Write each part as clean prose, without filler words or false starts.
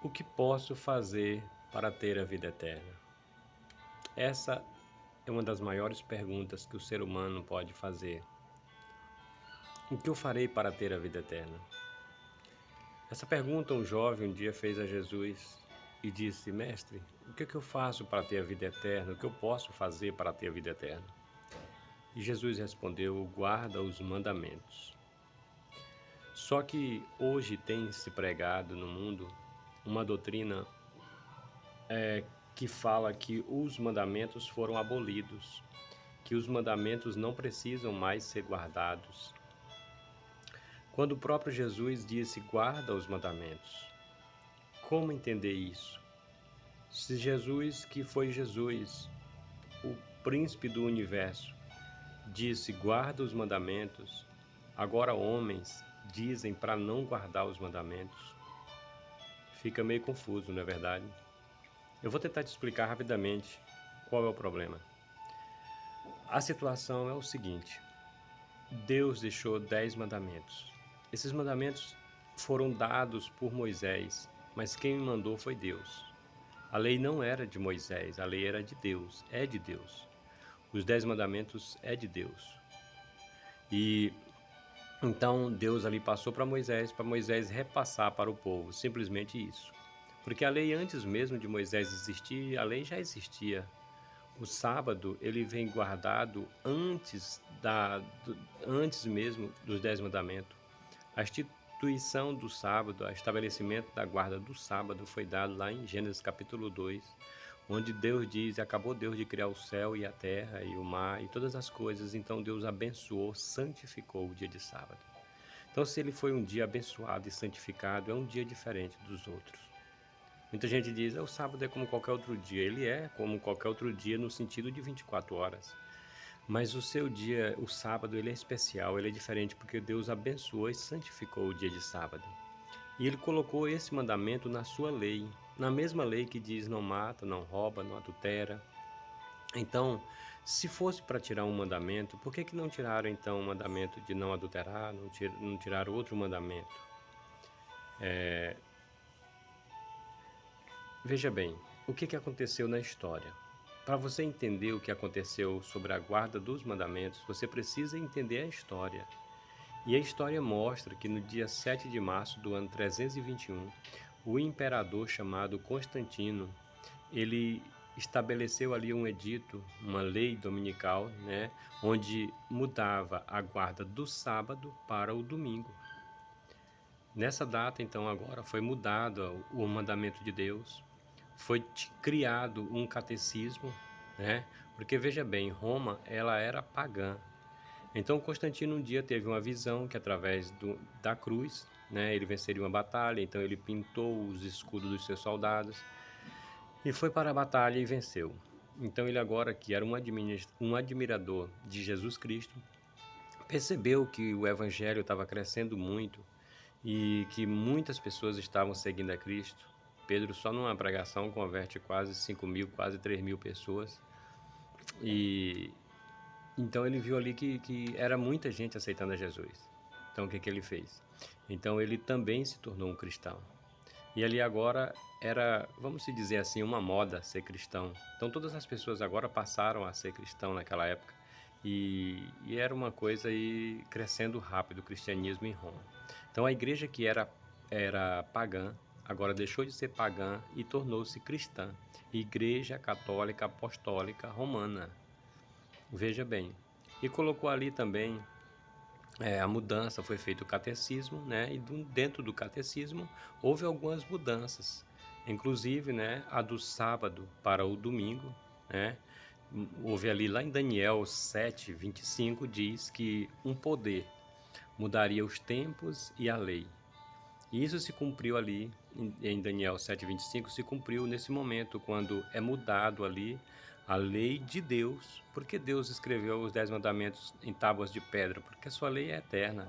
O que posso fazer para ter a vida eterna? Essa é uma das maiores perguntas que o ser humano pode fazer. O que eu farei para ter a vida eterna? Essa pergunta um jovem um dia fez a Jesus e disse: Mestre, o que eu faço para ter a vida eterna? O que eu posso fazer para ter a vida eterna? E Jesus respondeu: guarda os mandamentos. Só que hoje tem se pregado no mundo uma doutrina que fala que os mandamentos foram abolidos, que os mandamentos não precisam mais ser guardados. Quando o próprio Jesus disse: guarda os mandamentos. Como entender isso? Se Jesus, que foi Jesus, o príncipe do universo, disse: guarda os mandamentos, agora homens dizem para não guardar os mandamentos. Fica meio confuso, não é verdade? Eu vou tentar te explicar rapidamente qual é o problema. A situação é o seguinte: Deus deixou 10 mandamentos. Esses mandamentos foram dados por Moisés, mas quem mandou foi Deus. A lei não era de Moisés, a lei era de Deus, é de Deus. Os 10 mandamentos é de Deus. E então Deus ali passou para Moisés repassar para o povo, simplesmente isso. Porque a lei antes mesmo de Moisés existir, a lei já existia. O sábado ele vem guardado antes mesmo dos 10 mandamentos. A instituição do sábado, o estabelecimento da guarda do sábado foi dado lá em Gênesis capítulo 2, onde Deus diz: acabou Deus de criar o céu e a terra e o mar e todas as coisas, então Deus abençoou, santificou o dia de sábado. Então, se ele foi um dia abençoado e santificado, é um dia diferente dos outros. Muita gente diz: o sábado é como qualquer outro dia. Ele é como qualquer outro dia no sentido de 24 horas. Mas o seu dia, o sábado, ele é especial, ele é diferente porque Deus abençoou e santificou o dia de sábado. E ele colocou esse mandamento na sua lei, na mesma lei que diz: não mata, não rouba, não adultera. Então, se fosse para tirar um mandamento, por que não tiraram então o mandamento de não adulterar, não tiraram outro mandamento? Veja bem, o que aconteceu na história? Para você entender o que aconteceu sobre a guarda dos mandamentos, você precisa entender a história. E a história mostra que no dia 7 de março do ano 321, o imperador chamado Constantino, ele estabeleceu ali um edito, uma lei dominical, né, onde mudava a guarda do sábado para o domingo. Nessa data, então, agora foi mudado o mandamento de Deus, foi criado um catecismo, né? Porque veja bem, Roma ela era pagã. Então Constantino um dia teve uma visão que através da cruz, né, ele venceria uma batalha, então ele pintou os escudos dos seus soldados e foi para a batalha e venceu. Então ele agora, que era um admirador de Jesus Cristo, percebeu que o evangelho estava crescendo muito e que muitas pessoas estavam seguindo a Cristo. Pedro só numa pregação converte quase 5.000, quase 3.000 pessoas. E então ele viu ali que era muita gente aceitando a Jesus. Então o que ele fez? Então ele também se tornou um cristão. E ali agora era, vamos se dizer assim, uma moda ser cristão. Então todas as pessoas agora passaram a ser cristão naquela época. E era uma coisa aí crescendo rápido o cristianismo em Roma. Então a igreja que era pagã, agora deixou de ser pagã e tornou-se cristã. Igreja Católica Apostólica Romana. Veja bem. E colocou ali também a mudança, foi feito o catecismo, né? E dentro do catecismo houve algumas mudanças, inclusive, né, a do sábado para o domingo, né? Houve ali lá em Daniel 7:25 diz que um poder mudaria os tempos e a lei. E isso se cumpriu ali em Daniel 7:25, se cumpriu nesse momento, quando é mudado ali a lei de Deus. Porque Deus escreveu os 10 mandamentos em tábuas de pedra? Porque a sua lei é eterna.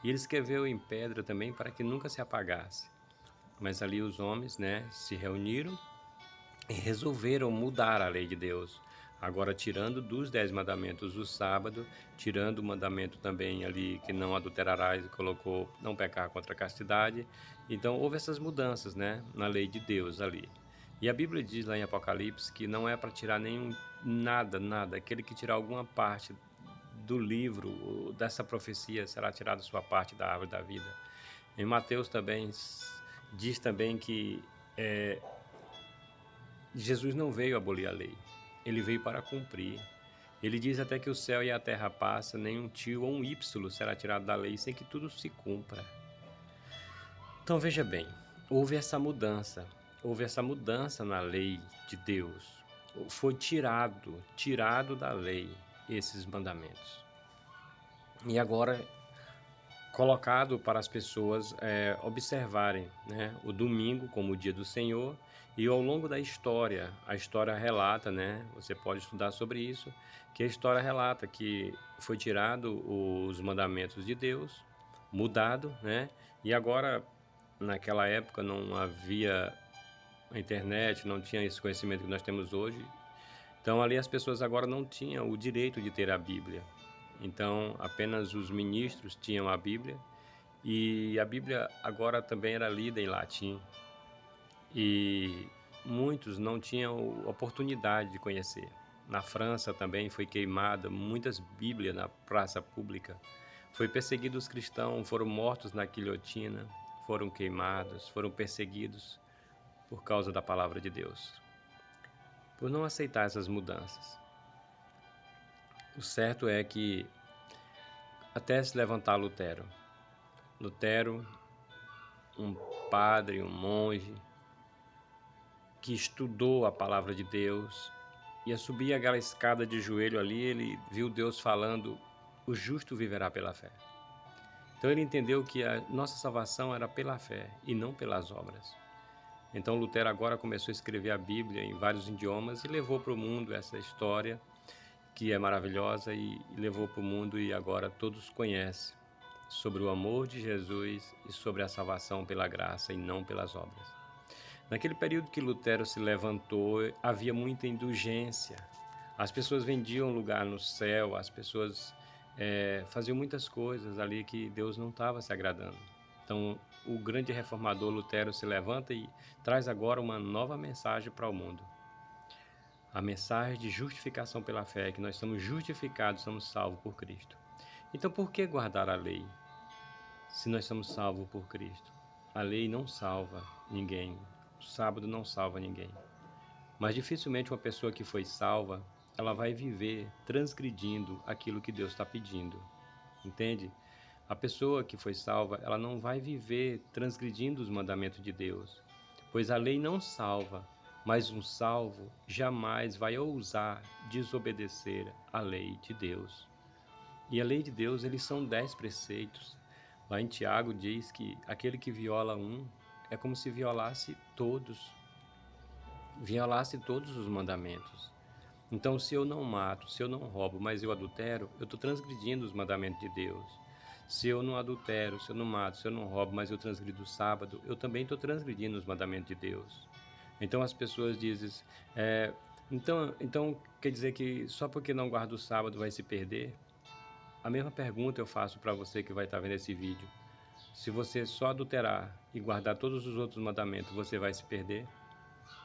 E ele escreveu em pedra também para que nunca se apagasse. Mas ali os homens, né, se reuniram e resolveram mudar a lei de Deus. Agora, tirando dos 10 mandamentos o sábado, tirando o mandamento também ali que não adulterarás e colocou não pecar contra a castidade. Então, houve essas mudanças, né, na lei de Deus ali. E a Bíblia diz lá em Apocalipse que não é para tirar nenhum nada. Aquele que tirar alguma parte do livro, dessa profecia, será tirada sua parte da árvore da vida. Em Mateus também diz também que Jesus não veio abolir a lei, ele veio para cumprir. Ele diz até que o céu e a terra passam, nem um tio ou um ípsilo será tirado da lei sem que tudo se cumpra. Então veja bem, houve essa mudança na lei de Deus. Foi tirado da lei esses mandamentos. E agora colocado para as pessoas observarem, né, o domingo como o dia do Senhor. E ao longo da história, a história relata, né, você pode estudar sobre isso, que a história relata que foi tirado os mandamentos de Deus, mudado, né, e agora, naquela época não havia a internet, não tinha esse conhecimento que nós temos hoje, então ali as pessoas agora não tinham o direito de ter a Bíblia. Então apenas os ministros tinham a Bíblia, e a Bíblia agora também era lida em latim, e muitos não tinham oportunidade de conhecer. Na França também foi queimada muitas Bíblias na praça pública. Foi perseguido os cristãos, foram mortos na guilhotina, foram queimados, foram perseguidos por causa da palavra de Deus, por não aceitar essas mudanças. O certo é que até se levantar Lutero, um padre, um monge, que estudou a palavra de Deus, ia subir aquela escada de joelho ali, ele viu Deus falando, o justo viverá pela fé. Então ele entendeu que a nossa salvação era pela fé e não pelas obras. Então Lutero agora começou a escrever a Bíblia em vários idiomas e levou para o mundo essa história que é maravilhosa, e levou para o mundo, e agora todos conhecem sobre o amor de Jesus e sobre a salvação pela graça e não pelas obras. Naquele período que Lutero se levantou, havia muita indulgência. As pessoas vendiam lugar no céu, as pessoas faziam muitas coisas ali que Deus não estava se agradando. Então, o grande reformador Lutero se levanta e traz agora uma nova mensagem para o mundo. A mensagem de justificação pela fé, que nós somos justificados, somos salvos por Cristo. Então, por que guardar a lei, se nós somos salvos por Cristo? A lei não salva ninguém, o sábado não salva ninguém. Mas dificilmente uma pessoa que foi salva, ela vai viver transgredindo aquilo que Deus está pedindo, entende? A pessoa que foi salva, ela não vai viver transgredindo os mandamentos de Deus, pois a lei não salva, mas um salvo jamais vai ousar desobedecer a lei de Deus. E a lei de Deus, eles são 10 preceitos. Lá em Tiago diz que aquele que viola um é como se violasse todos os mandamentos. Então, se eu não mato, se eu não roubo, mas eu adultero, eu estou transgredindo os mandamentos de Deus. Se eu não adultero, se eu não mato, se eu não roubo, mas eu transgrido o sábado, eu também estou transgredindo os mandamentos de Deus. Então as pessoas dizem, então quer dizer que só porque não guarda o sábado vai se perder? A mesma pergunta eu faço para você que vai estar vendo esse vídeo. Se você só adulterar e guardar todos os outros mandamentos, você vai se perder?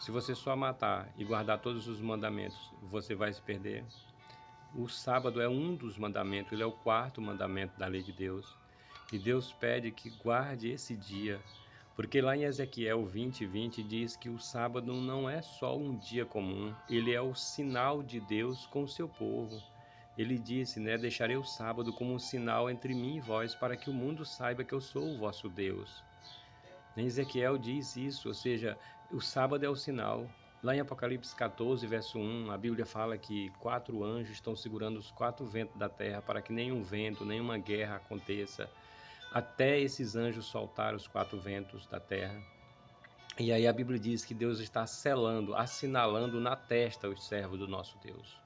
Se você só matar e guardar todos os mandamentos, você vai se perder? O sábado é um dos mandamentos, ele é o 4º mandamento da lei de Deus. E Deus pede que guarde esse dia, porque lá em Ezequiel 20:20 diz que o sábado não é só um dia comum, ele é o sinal de Deus com o seu povo. Ele disse, né, deixarei o sábado como um sinal entre mim e vós, para que o mundo saiba que eu sou o vosso Deus. Em Ezequiel diz isso, ou seja, o sábado é o sinal. Lá em Apocalipse 14, verso 1, a Bíblia fala que 4 anjos estão segurando os 4 ventos da terra para que nenhum vento, nenhuma guerra aconteça, até esses anjos soltar os 4 ventos da terra. E aí a Bíblia diz que Deus está selando, assinalando na testa os servos do nosso Deus.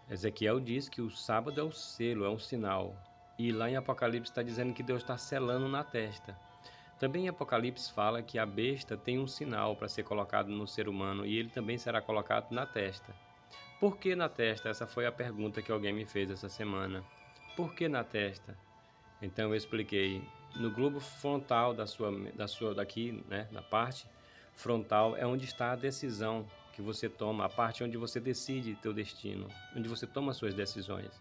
Ezequiel diz que o sábado é o selo, é um sinal. E lá em Apocalipse está dizendo que Deus está selando na testa. Também em Apocalipse fala que a besta tem um sinal para ser colocado no ser humano, e ele também será colocado na testa. Por que na testa? Essa foi a pergunta que alguém me fez essa semana. Por que na testa? Então eu expliquei. No globo frontal daqui, né, na parte frontal é onde está a decisão que você toma, a parte onde você decide teu destino, onde você toma suas decisões.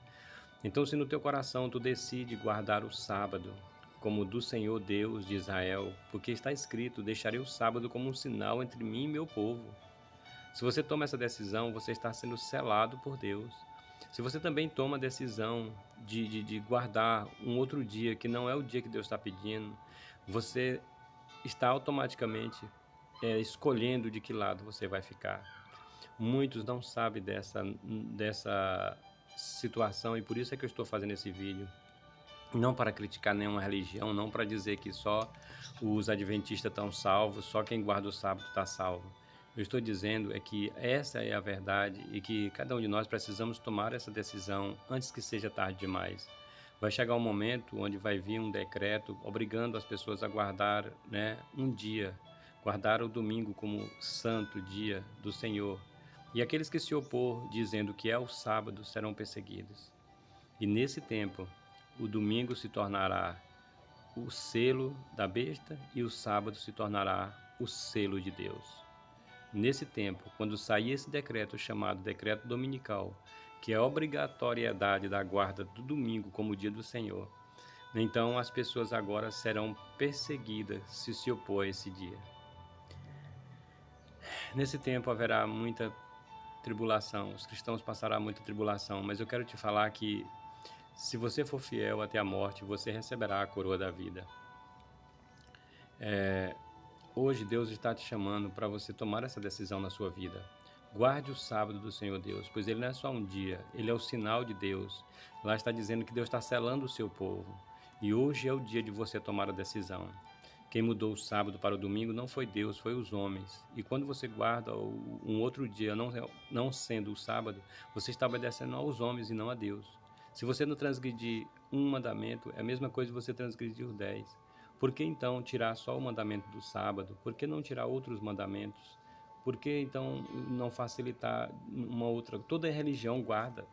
Então, se no teu coração tu decide guardar o sábado como do Senhor Deus de Israel, porque está escrito: deixarei o sábado como um sinal entre mim e meu povo. Se você toma essa decisão, você está sendo selado por Deus. Se você também toma a decisão de guardar um outro dia que não é o dia que Deus está pedindo, você está automaticamente escolhendo de que lado você vai ficar. Muitos não sabem dessa situação e por isso é que eu estou fazendo esse vídeo. Não para criticar nenhuma religião, não para dizer que só os adventistas estão salvos, só quem guarda o sábado está salvo. Eu estou dizendo é que essa é a verdade e que cada um de nós precisamos tomar essa decisão antes que seja tarde demais. Vai chegar um momento onde vai vir um decreto obrigando as pessoas a guardar, né, um dia, guardar o domingo como santo dia do Senhor. E aqueles que se opor, dizendo que é o sábado, serão perseguidos. E nesse tempo, o domingo se tornará o selo da besta e o sábado se tornará o selo de Deus. Nesse tempo, quando sair esse decreto chamado decreto dominical, que é a obrigatoriedade da guarda do domingo como dia do Senhor, então as pessoas agora serão perseguidas se opor a esse dia. Nesse tempo haverá muita tribulação, os cristãos passarão muita tribulação, mas eu quero te falar que se você for fiel até a morte, você receberá a coroa da vida. Hoje Deus está te chamando para você tomar essa decisão na sua vida. Guarde o sábado do Senhor Deus, pois ele não é só um dia, ele é o sinal de Deus. Lá está dizendo que Deus está selando o seu povo. E hoje é o dia de você tomar a decisão. Quem mudou o sábado para o domingo não foi Deus, foi os homens. E quando você guarda um outro dia, não sendo o sábado, você está obedecendo aos homens e não a Deus. Se você não transgredir um mandamento, é a mesma coisa que você transgredir os 10. Por que então tirar só o mandamento do sábado? Por que não tirar outros mandamentos? Por que então não facilitar uma outra? Toda religião guarda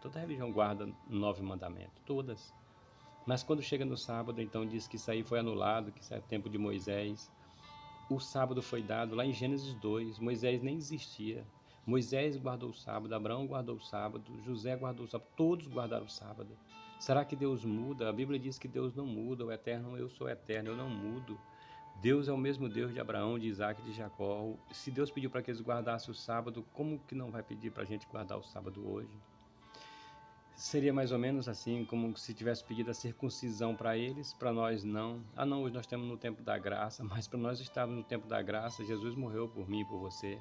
9 mandamentos, todas. Mas quando chega no sábado, então diz que isso aí foi anulado, que isso é tempo de Moisés. O sábado foi dado lá em Gênesis 2, Moisés nem existia. Moisés guardou o sábado, Abraão guardou o sábado, José guardou o sábado, todos guardaram o sábado. Será que Deus muda? A Bíblia diz que Deus não muda, o eterno, eu sou eterno, eu não mudo. Deus é o mesmo Deus de Abraão, de Isaac e de Jacó. Se Deus pediu para que eles guardassem o sábado, como que não vai pedir para a gente guardar o sábado hoje? Seria mais ou menos assim, como se tivesse pedido a circuncisão para eles, para nós não. Ah não, hoje nós estamos no tempo da graça, mas para nós estarmos no tempo da graça, Jesus morreu por mim e por você.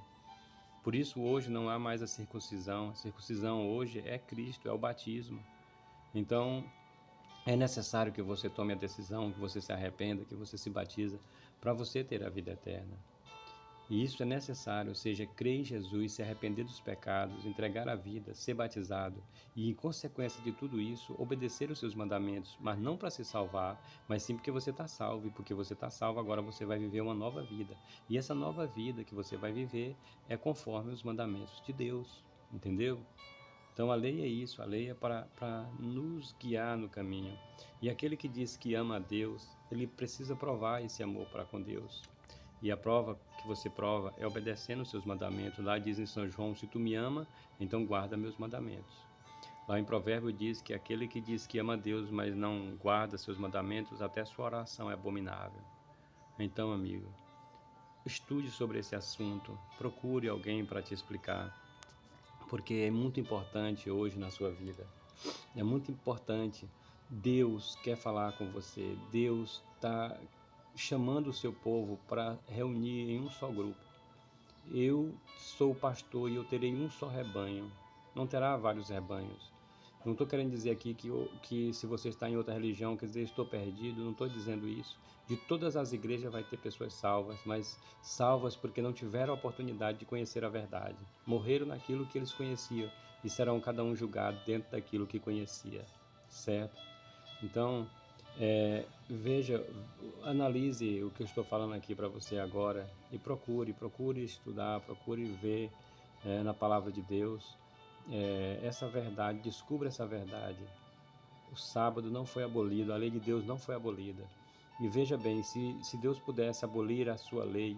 Por isso hoje não há mais a circuncisão hoje é Cristo, é o batismo. Então é necessário que você tome a decisão, que você se arrependa, que você se batiza, para você ter a vida eterna. E isso é necessário, ou seja, crer em Jesus, se arrepender dos pecados, entregar a vida, ser batizado e, em consequência de tudo isso, obedecer os seus mandamentos, mas não para se salvar, mas sim porque você está salvo, e porque você está salvo agora você vai viver uma nova vida. E essa nova vida que você vai viver é conforme os mandamentos de Deus, entendeu? Então a lei é isso, a lei é para nos guiar no caminho. E aquele que diz que ama a Deus, ele precisa provar esse amor para com Deus. E a prova que você prova é obedecendo os seus mandamentos. Lá diz em São João, se tu me ama, então guarda meus mandamentos. Lá em Provérbio diz que aquele que diz que ama a Deus, mas não guarda seus mandamentos, até sua oração é abominável. Então, amigo, estude sobre esse assunto, procure alguém para te explicar, porque é muito importante hoje na sua vida. É muito importante. Deus quer falar com você. Deus está chamando o seu povo para reunir em um só grupo. Eu sou o pastor e eu terei um só rebanho. Não terá vários rebanhos. Não estou querendo dizer aqui que se você está em outra religião, quer dizer, estou perdido. Não estou dizendo isso. De todas as igrejas vai ter pessoas salvas, mas salvas porque não tiveram a oportunidade de conhecer a verdade. Morreram naquilo que eles conheciam e serão cada um julgado dentro daquilo que conhecia. Certo? Então, veja, analise o que eu estou falando aqui para você agora e procure estudar, procure ver na palavra de Deus essa verdade, descubra essa verdade. O sábado não foi abolido, a lei de Deus não foi abolida. E veja bem, se Deus pudesse abolir a sua lei,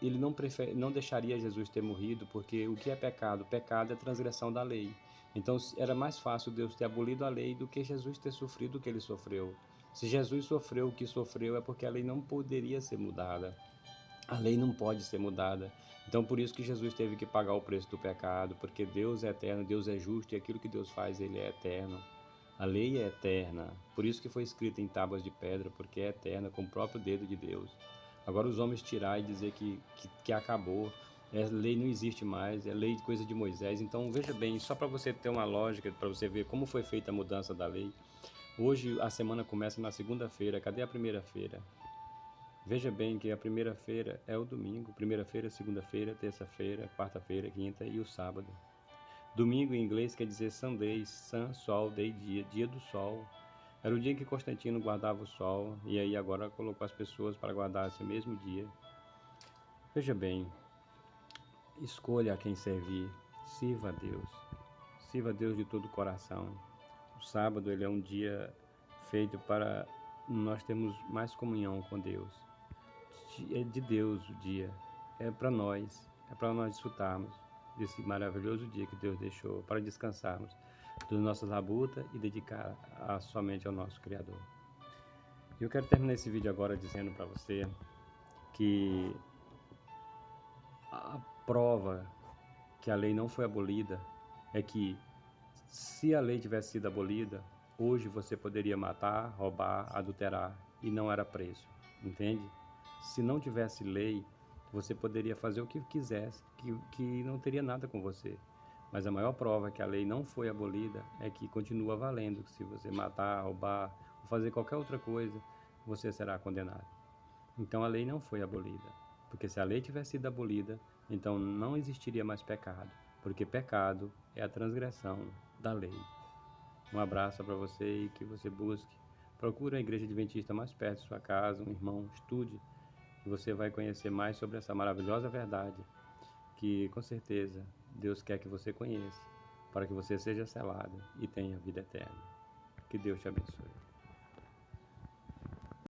ele não deixaria Jesus ter morrido, porque o que é pecado? Pecado é transgressão da lei. Então era mais fácil Deus ter abolido a lei do que Jesus ter sofrido o que ele sofreu. Se Jesus sofreu o que sofreu, é porque a lei não poderia ser mudada. A lei não pode ser mudada. Então por isso que Jesus teve que pagar o preço do pecado, porque Deus é eterno, Deus é justo, e aquilo que Deus faz, ele é eterno. A lei é eterna, por isso que foi escrita em tábuas de pedra, porque é eterna, com o próprio dedo de Deus. Agora os homens tirar e dizer que acabou, a lei não existe mais, é lei de coisa de Moisés. Então veja bem, só para você ter uma lógica, para você ver como foi feita a mudança da lei. Hoje a semana começa na segunda-feira, cadê a primeira-feira? Veja bem que a primeira-feira é o domingo, primeira-feira, segunda-feira, terça-feira, quarta-feira, quinta e o sábado. Domingo em inglês quer dizer Sunday, Sun, Sol, Day, dia, dia do sol. Era o dia em que Constantino guardava o sol, e aí agora colocou as pessoas para guardar esse mesmo dia. Veja bem, escolha a quem servir, sirva a Deus de todo o coração. O sábado ele é um dia feito para nós termos mais comunhão com Deus. É de Deus o dia, é para nós desfrutarmos desse maravilhoso dia que Deus deixou para descansarmos das nossas labutas e dedicar somente ao nosso Criador. Eu quero terminar esse vídeo agora dizendo para você que a prova que a lei não foi abolida é que, se a lei tivesse sido abolida, hoje você poderia matar, roubar, adulterar e não era preso, entende? Se não tivesse lei, você poderia fazer o que quisesse, que não teria nada com você. Mas a maior prova que a lei não foi abolida é que continua valendo. Se você matar, roubar ou fazer qualquer outra coisa, você será condenado. Então a lei não foi abolida. Porque se a lei tivesse sido abolida, então não existiria mais pecado. Porque pecado é a transgressão da lei. Um abraço para você e que você busque. Procure a igreja adventista mais perto de sua casa, um irmão, estude, que você vai conhecer mais sobre essa maravilhosa verdade, que com certeza Deus quer que você conheça, para que você seja selado e tenha vida eterna. Que Deus te abençoe.